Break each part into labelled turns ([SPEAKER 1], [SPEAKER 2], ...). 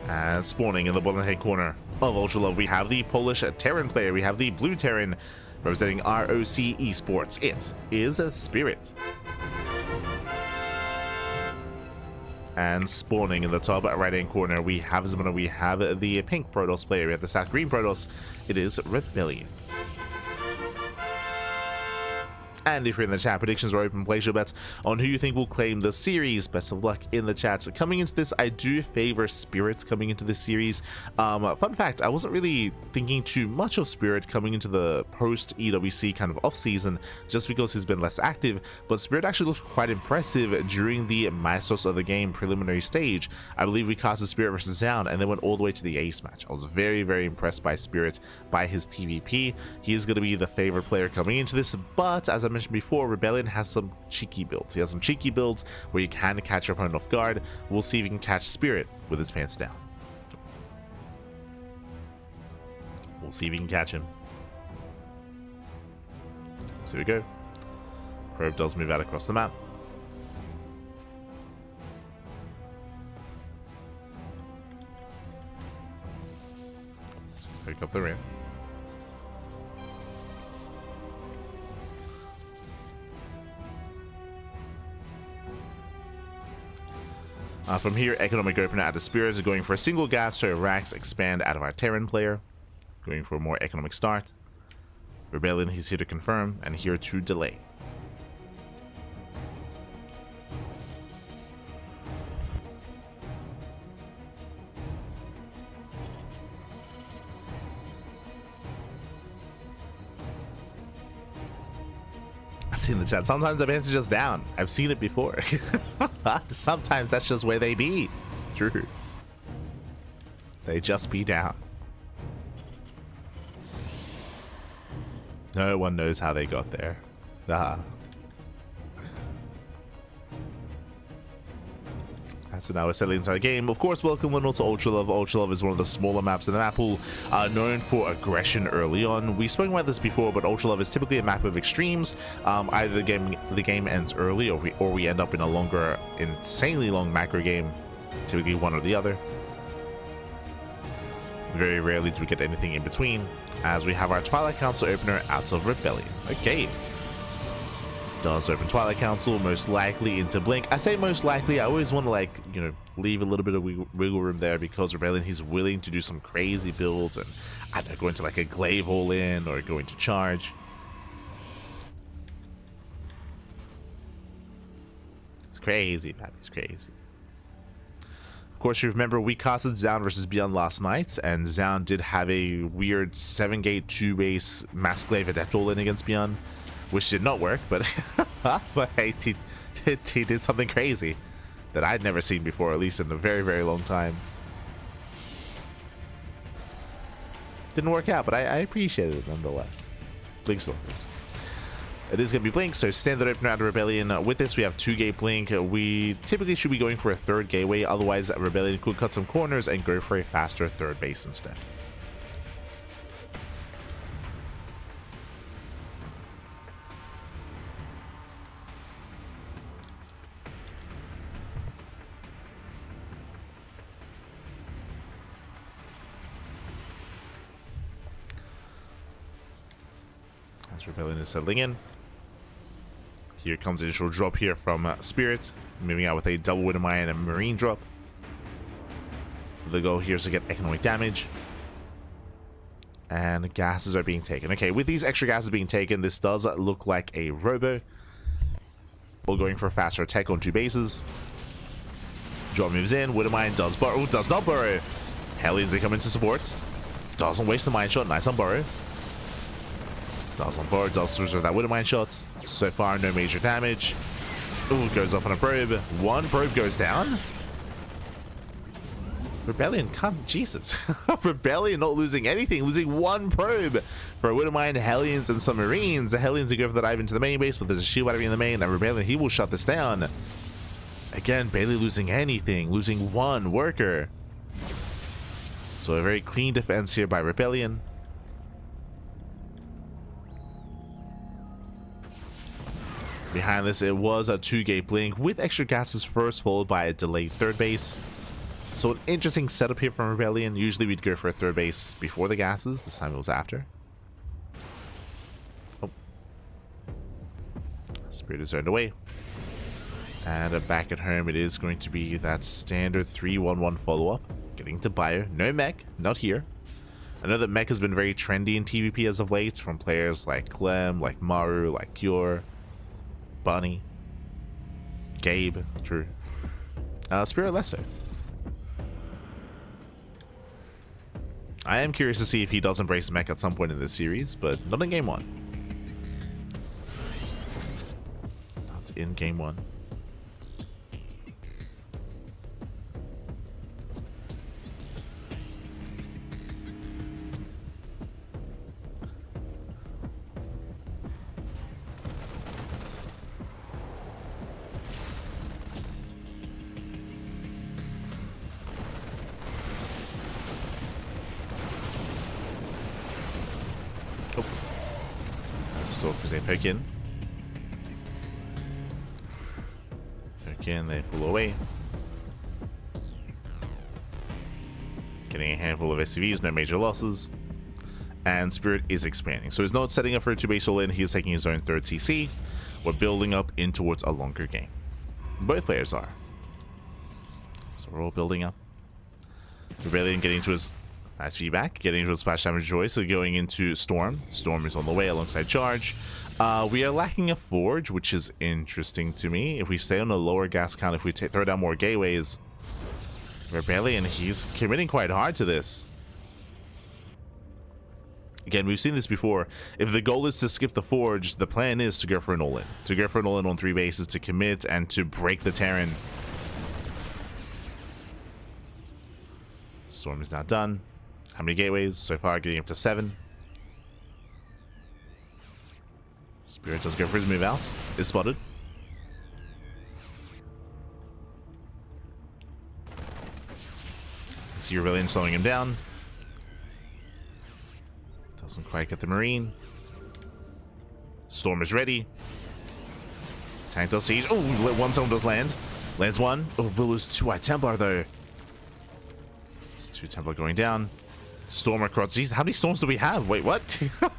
[SPEAKER 1] And spawning in the bottom hand corner of Ultra Love, we have the Polish Terran player. We have the blue Terran representing ROC Esports. It is Spirit. And spawning in the top right hand corner, we have the pink Protoss player. We have the South Green Protoss. It is ReBellioN. And if you're in the chat, predictions are open. Place your bets on who you think will claim the series. Best of luck in the chat. So coming into this, I do favor Spirit coming into this series. Fun fact, I wasn't really thinking too much of Spirit coming into the post EWC kind of off season, just because he's been less active. But Spirit actually looked quite impressive during the Maestros of the Game preliminary stage. I believe we casted Spirit versus Sound and then went all the way to the ace match. I was very, very impressed by Spirit, by his TvP. He is going to be the favorite player coming into this, but as I mentioned before, ReBellioN has some cheeky builds. He has some cheeky builds where you can catch your opponent off guard. We'll see if he can catch Spirit with his pants down. We'll see if he can catch him. So here we go. Probe does move out across the map. Pick up the ramp. From here, economic opener out of Spirits is going for a single gas, so racks expand out of our Terran player. Going for a more economic start. ReBellioN, he's here to confirm and here to delay. In the chat, sometimes the pants are just down. I've seen it before. Sometimes that's just where they be. True. They just be down. No one knows how they got there. So now we're settling into our game. Of course, welcome one to Ultra Love. Ultra Love is one of the smaller maps in the map pool, known for aggression early on. We've spoken about this before, but Ultra Love is typically a map of extremes. Either the game ends early, or we end up in a longer, insanely long macro game. Typically one or the other. Very rarely do we get anything in between, as we have our Twilight Council opener out of ReBellioN. Okay. Does open Twilight Council, most likely into Blink. I say most likely, I always want to, like, you know, leave a little bit of wiggle room there, because ReBellioN, he's willing to do some crazy builds and I don't know, go into like a glaive all in or go into charge. It's crazy, man. It's crazy. Of course, you remember we casted Zound versus Beyond last night, and Zound did have a weird 7-gate 2-base Mass Glaive Adept all in against Beyond, which did not work, but but hey, he did something crazy that I'd never seen before, at least in a very, very long time. Didn't work out, but I appreciated it nonetheless. Blink Stalkers. It is going to be Blink, so standard opener out of ReBellioN. With this, we have 2-gate Blink. We typically should be going for a third gateway, otherwise ReBellioN could cut some corners and go for a faster third base instead. As ReBellioN is settling in. Here comes the initial drop here from Spirit, moving out with a double Widowmine and a Marine drop. The goal here is to get economic damage. And gases are being taken. Okay, with these extra gases being taken, this does look like a robo. We're going for a faster attack on 2 bases. Drop moves in, Widowmine does burrow, does not burrow. Hellions, they come into support. Doesn't waste the mine shot, nice on burrow. Does on board, does reserve that Widowmine shot. So far, no major damage. Ooh, goes off on a probe. One probe goes down. ReBellioN, come, Jesus. ReBellioN not losing anything, losing one probe for a Widowmine, Hellions, and some Marines. The Hellions will go for the dive into the main base, but there's a shield battery in the main, and ReBellioN, he will shut this down. Again, barely losing anything, losing one worker. So a very clean defense here by ReBellioN. Behind this, it was a 2-gate Blink with extra gases first, followed by a delayed third base. So an interesting setup here from ReBellioN. Usually we'd go for a third base before the gases. This time it was after. Oh. Spirit is turned away. And back at home, it is going to be that standard 3-1-1 follow-up. Getting to bio. No mech, not here. I know that mech has been very trendy in TvP as of late, from players like Clem, like Maru, like Cure, Bunny, Gabe, true. Spirit lesser. I am curious to see if he does embrace mech at some point in this series, but not in game 1. Not in game 1. Stalkers, they poke in. Poke in, they pull away. Getting a handful of SCVs, no major losses. And Spirit is expanding. So he's not setting up for a 2-base all-in, he's taking his own 3rd CC. We're building up in towards a longer game. Both players are. So we're all building up. ReBellioN getting to his nice feedback, getting into a splash damage joy, so going into Storm. Storm is on the way alongside Charge. We are lacking a Forge, which is interesting to me. If we stay on a lower gas count, if we throw down more gateways, ReBellioN, he's committing quite hard to this. Again, we've seen this before. If the goal is to skip the Forge, the plan is to go for an all-in. To go for an all-in on 3 bases, to commit, and to break the Terran. Storm is now done. How many gateways so far? Getting up to 7. Spirit does go for his move out. Is spotted. See ReBellioN slowing him down. Doesn't quite get the Marine. Storm is ready. Tank does siege. Oh, one zone does land. Lands 1. Oh, we'll lose 2 High Templar though. It's 2 Templar going down. Storm across. Jeez, how many storms do we have? Wait, what?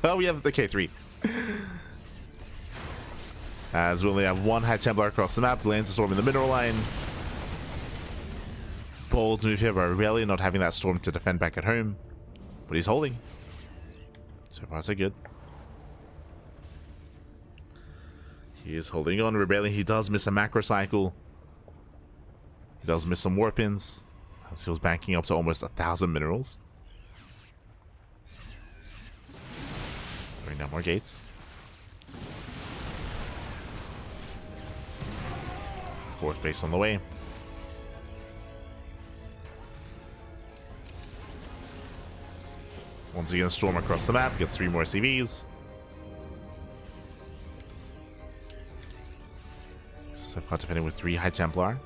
[SPEAKER 1] Oh, we have the K3. As we only have 1 High Templar across the map. Lands a storm in the mineral line. Bold move here by ReBellioN, not having that storm to defend back at home. But he's holding. So far, so good. He is holding on. ReBellioN, he does miss a macro cycle. He does miss some warp ins. As he was banking up to almost 1,000 minerals. Bring down more gates. Fourth base on the way. Once again, Storm across the map, gets 3 more CVs. So far defending with 3 High Templar.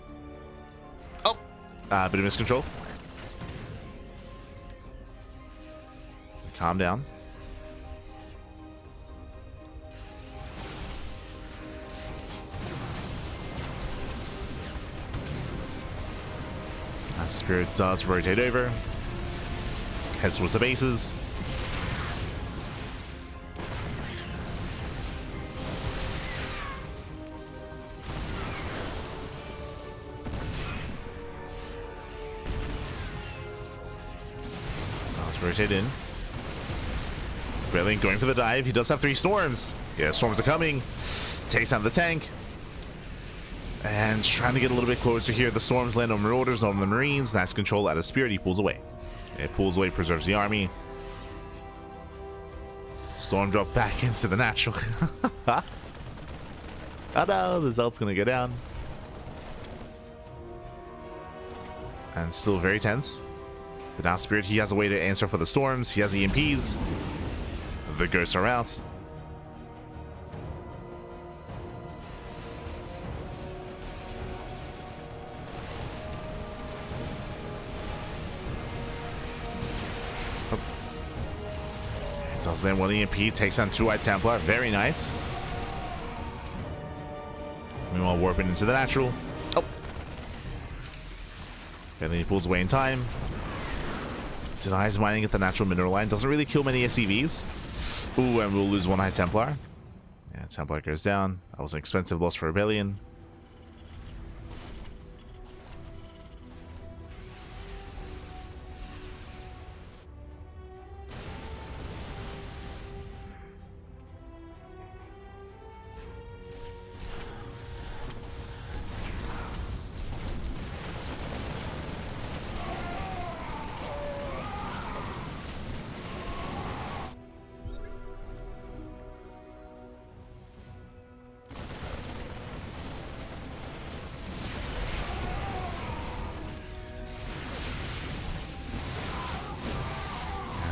[SPEAKER 1] Oh! Bit of miscontrol. Calm down. Spirit does rotate over. Heads towards the bases. Let's rotate in. ReBellioN going for the dive. He does have 3 storms. Yeah, storms are coming. Takes down the tank. And trying to get a little bit closer here. The storms land on Marauders, not on the Marines. Nice control out of Spirit. He pulls away. It pulls away, preserves the army. Storm drop back into the natural. Oh no, the Zelt's gonna go down. And still very tense. But now Spirit, he has a way to answer for the storms. He has EMPs. The ghosts are out. Does land 1 EMP, takes on 2 High Templar. Very nice. Meanwhile, warping into the natural. Oh. then he pulls away in time. Denies mining at the natural mineral line. Doesn't really kill many SCVs. Ooh, and we'll lose one High Templar. Yeah, Templar goes down. That was an expensive loss for ReBellioN.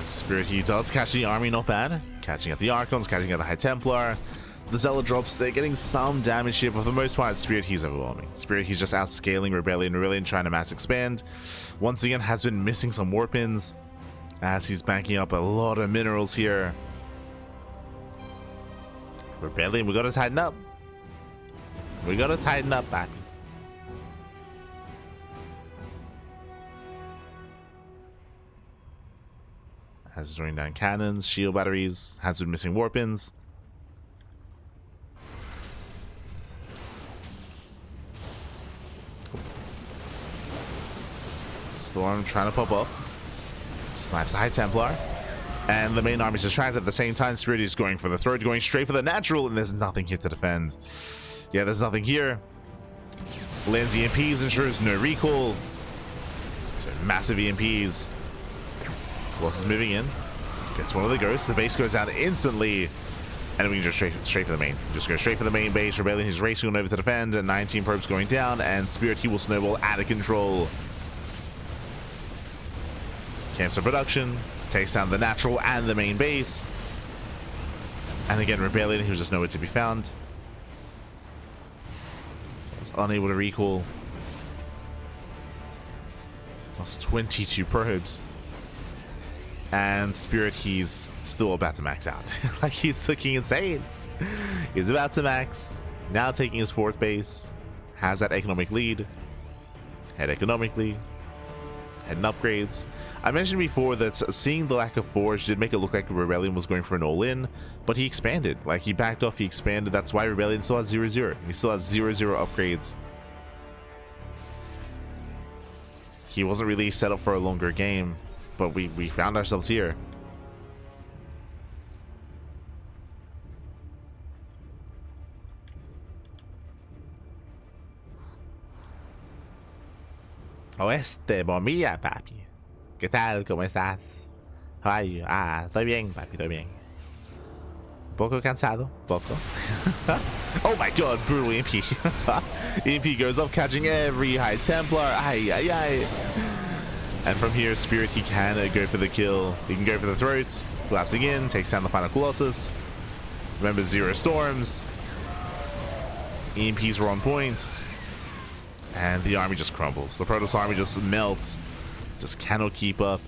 [SPEAKER 1] Spirit, he does catch the army, not bad. Catching at the Archons, catching at the High Templar. The Zealot drops, they're getting some damage here, but for the most part, Spirit, he's overwhelming. Spirit, he's just outscaling ReBellioN. ReBellioN trying to mass expand. Once again, has been missing some warpins as he's banking up a lot of minerals here. ReBellioN, we gotta tighten up. We gotta tighten up, back. Has been throwing down cannons, shield batteries, has been missing warpins. Storm trying to pop up. Snipes the High Templar. And the main army's distracted at the same time. Spirit is going for the throat, going straight for the natural, and there's nothing here to defend. Yeah, there's nothing here. Lands EMPs, ensures no recall. So massive EMPs. Colossus moving in. Gets one of the ghosts. The base goes down instantly. And we can just straight for the main. Just go straight for the main base. ReBellioN is racing on over to defend. And 19 probes going down. And Spirit, he will snowball out of control. Camps of production. Takes down the natural and the main base. And again, ReBellioN, he was just nowhere to be found. Was unable to recall. Lost 22 probes. And Spirit, he's still about to max out. Like, he's looking insane. He's about to max. Now taking his 4th base. Has that economic lead. Head economically. Heading upgrades. I mentioned before that seeing the lack of forge did make it look like ReBellioN was going for an all-in, but he expanded. Like, he backed off, he expanded. That's why ReBellioN still has 0-0. He still has 0-0 upgrades. He wasn't really set up for a longer game. But we found ourselves here. Oeste, bom día, papi. ¿Qué tal? ¿Cómo estás? How are you? Ah, estoy bien, papi, estoy bien. Poco cansado, poco. Oh my god, brutal EMP. EMP goes up, catching every High Templar. Ay, ay, ay. And from here, Spirit, he can go for the kill. He can go for the throats. Collapsing in, takes down the final Colossus. Remember, 0 storms. EMPs were on point. And the army just crumbles. The Protoss army just melts. Just cannot keep up.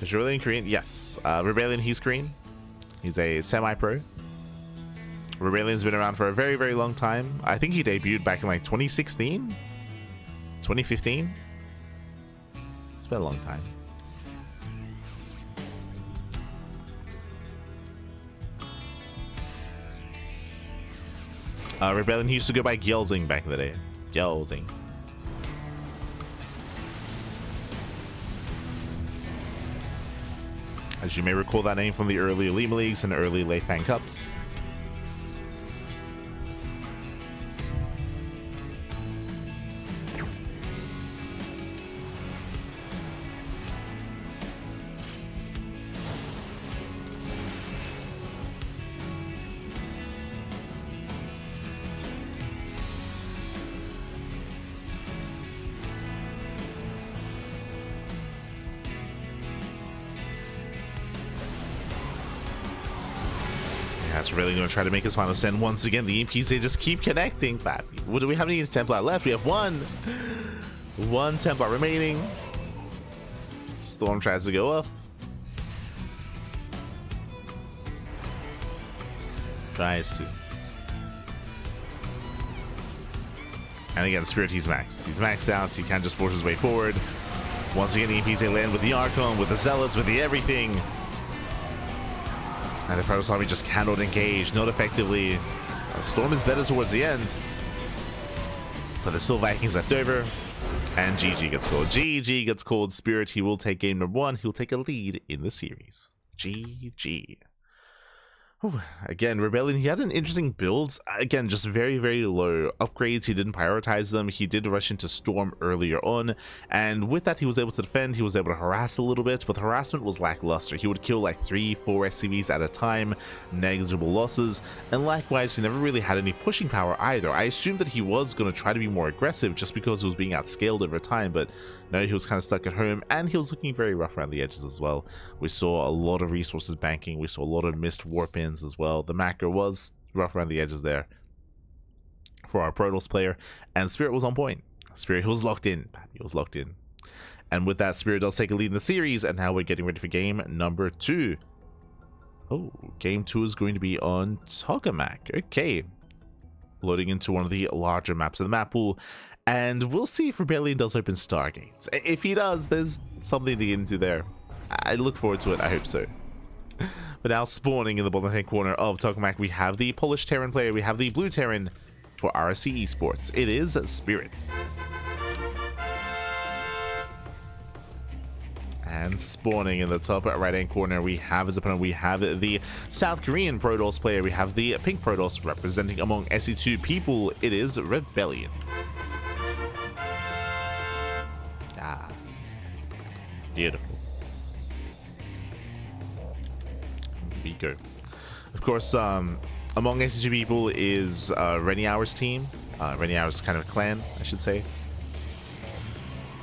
[SPEAKER 1] Is ReBellioN Korean? Yes. ReBellioN, he's Korean. He's a semi-pro. ReBellion's been around for a very, very long time. I think he debuted back in like 2016? 2015? It's been a long time. ReBellioN, he used to go by Gyelzing back in the day. Gyelzing. As you may recall that name from the early Elite Leagues and early Lei Fang Cups. That's really going to try to make his final stand once again. The EMPs, they just keep connecting. What do we have? Any Templar left? We have one Templar remaining. Storm tries to go up. Tries to. And again, Spirit, he's maxed. He's maxed out. He can't just force his way forward. Once again, EPs, they land with the Archon, with the Zealots, with the everything. And the Protoss Army just cannot engage, not effectively. Storm is better towards the end. But there's still Vikings left over. And GG gets called. GG gets called. Spirit, he will take game number 1. He'll take a lead in the series. GG. Ooh, again, ReBellioN, he had an interesting build. Again, just very, very low upgrades. He didn't prioritize them. He did rush into Storm earlier on, and with that, he was able to defend. He was able to harass a little bit, but the harassment was lackluster. He would kill like 3-4 SCVs at a time, negligible losses, and likewise, he never really had any pushing power either. I assumed that he was going to try to be more aggressive just because he was being outscaled over time, but no, he was kind of stuck at home, and he was looking very rough around the edges as well. We saw a lot of resources banking. We saw a lot of missed warp ins as well. The macro was rough around the edges there for our Protoss player, and Spirit was on point. Spirit, he was locked in. He was locked in. And with that, Spirit does take a lead in the series, and now we're getting ready for game number 2. Oh, game 2 is going to be on Tokamak. Okay. Loading into one of the larger maps of the map pool, and we'll see if ReBellioN does open Stargates. If he does, there's something to get into there. I look forward to it. I hope so. But now spawning in the bottom hand corner of Tokamak, we have the Polish Terran player. We have the blue Terran for RSC Esports. It is Spirit. And spawning in the top right hand corner, we have his opponent. We have the South Korean Protoss player. We have the pink Protoss representing among SE2 people. It is ReBellioN. Ah, beautiful. We go. Of course, among SE2 people is Renny Hour's team. Renny Hour's kind of clan, I should say.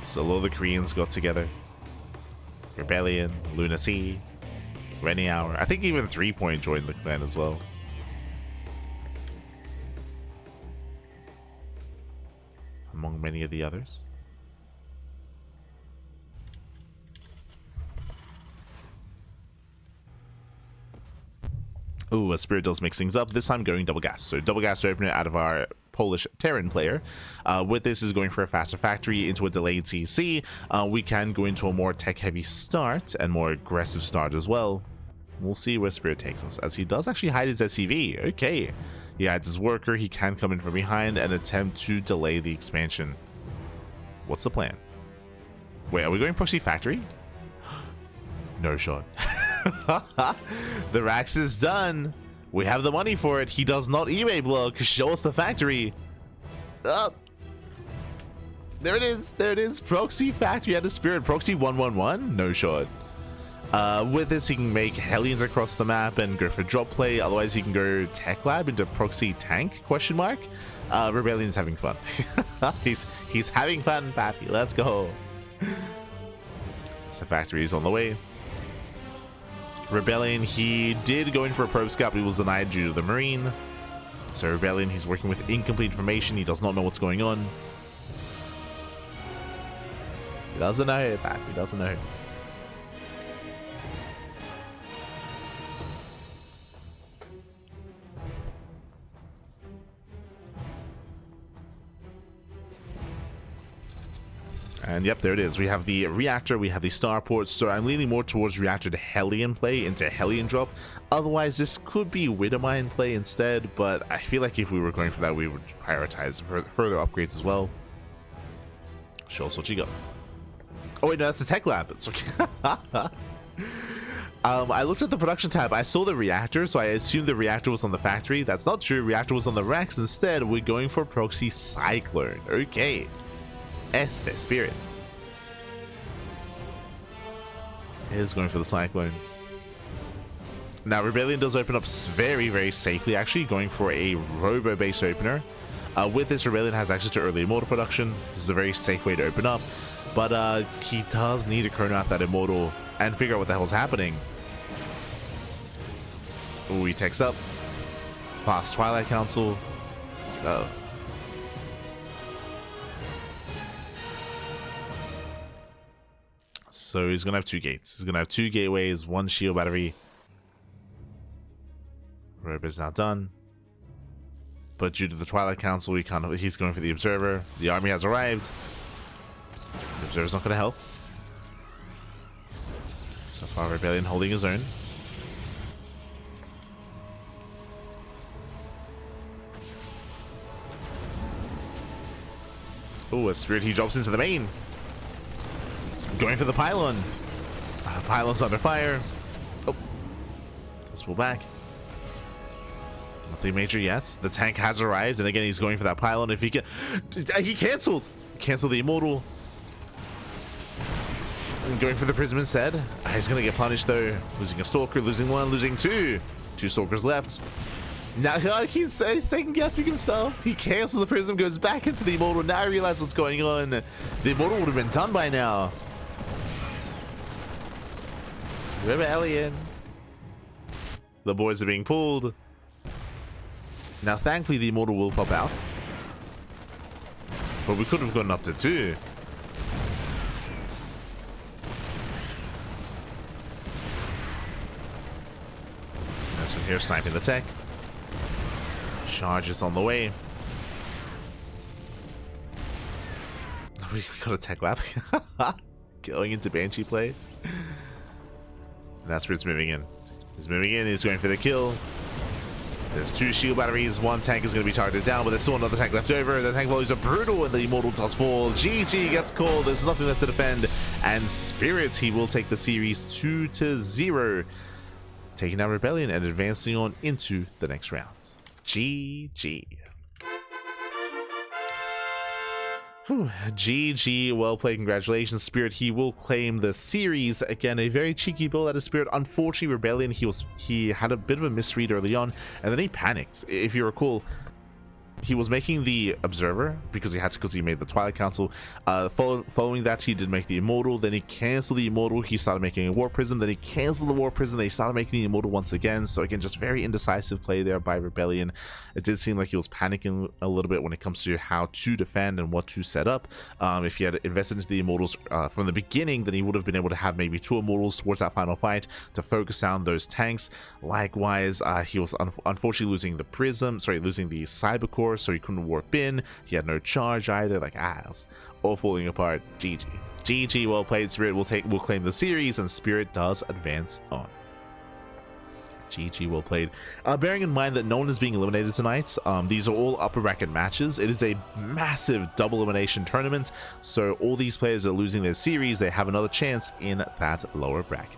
[SPEAKER 1] So a lot of the Koreans got together. ReBellioN, Lunacy, Renny Hour. I think even 3 Point joined the clan as well. Among many of the others. Ooh, Spirit does mix things up. This time going double gas. So double gas opener out of our Polish Terran player. With this is going for a faster factory into a delayed CC. We can go into a more tech-heavy start and more aggressive start as well. We'll see where Spirit takes us, as he does actually hide his SCV. Okay. He hides his worker. He can come in from behind and attempt to delay the expansion. What's the plan? Wait, are we going proxy factory? No shot. The Rax is done. We have the money for it. He does not eBay block. Show us the factory. Oh, there it is. There it is. Proxy factory at a Spirit. Proxy 111. No shot. With this, he can make Hellions across the map and go for drop play. Otherwise, he can go Tech Lab into Proxy Tank? Question mark. ReBellion's having fun. he's having fun, Pappy. Let's go. So factory is on the way. ReBellioN, he did go in for a probe scout, but he was denied due to the Marine. So ReBellioN, he's working with incomplete information. He does not know what's going on. He doesn't know, Pat. He doesn't know. And yep, there it is. We have the reactor, we have the starport, so I'm leaning more towards reactor to Hellion play into Hellion drop. Otherwise, this could be Widowmine play instead, but I feel like if we were going for that, we would prioritize further upgrades as well. Show us what you got. Oh wait, no, that's the tech lab. It's okay. I looked at the production tab. I saw the reactor, so I assumed the reactor was on the factory. That's not true. Reactor was on the racks. Instead, we're going for proxy cyclone. Okay. Este Spirit is going for the cyclone. Now ReBellioN does open up very, very safely, actually going for a robo base opener. With this, ReBellioN has access to early immortal production. This is a very safe way to open up, but he does need to chrono out that immortal and figure out what the hell's happening. Ooh, he takes up fast Twilight Council. So he's going to have 2 gates. He's going to have 2 gateways, 1 shield battery. Robo is now done. but due to the Twilight Council, he's going for the Observer. The army has arrived. The Observer's not going to help. So far, ReBellioN holding his own. Oh, a Spirit, he drops into the main. Going for the pylon. Pylon's under fire. Oh, let's pull back. Nothing major yet. The tank has arrived, and again, he's going for that pylon. If he can, he canceled the Immortal. And going for the Prism instead. He's gonna get punished though. Losing a Stalker, losing one, losing two. Two Stalkers left. Now he's second guessing himself. He cancels the Prism, goes back into the Immortal. Now I realize what's going on. The Immortal would have been done by now. ReBellioN. The boys are being pulled. Now thankfully the Immortal will pop out. But we could have gotten up to 2. That's from here sniping the tech. Charges on the way. We got a tech lap. Going into Banshee play. And that's where it's moving in. He's moving in, he's going for the kill. There's 2 shield batteries, 1 tank is going to be targeted down, but there's still another tank left over. The tank volumes are brutal, and the Immortal does fall. GG gets called, there's nothing left to defend. And Spirit, he will take the series 2-0. Taking down ReBellioN and advancing on into the next round. GG. GG, well played, congratulations Spirit. He will claim the series. Again, a very cheeky build out of Spirit. Unfortunately, ReBellioN, he had a bit of a misread early on, and then he panicked. If you recall, he was making the Observer because he made the Twilight Council. Following that, he did make the Immortal. Then he canceled the Immortal. He started making a War Prism. Then he canceled the War Prism. Then he started making the Immortal once again. So again, just very indecisive play there by ReBellioN. It did seem like he was panicking a little bit when it comes to how to defend and what to set up. If he had invested into the Immortals from the beginning, then he would have been able to have maybe 2 Immortals towards that final fight to focus down those tanks. Likewise, he was unfortunately losing the Cybercore, so he couldn't warp in. He had no charge either. Like, it's all falling apart. GG, well played. Spirit will claim the series, and Spirit does advance on. GG, well played. Bearing in mind that no one is being eliminated tonight, these are all upper bracket matches. It is a massive double elimination tournament, so all these players are losing their series. They have another chance in that lower bracket.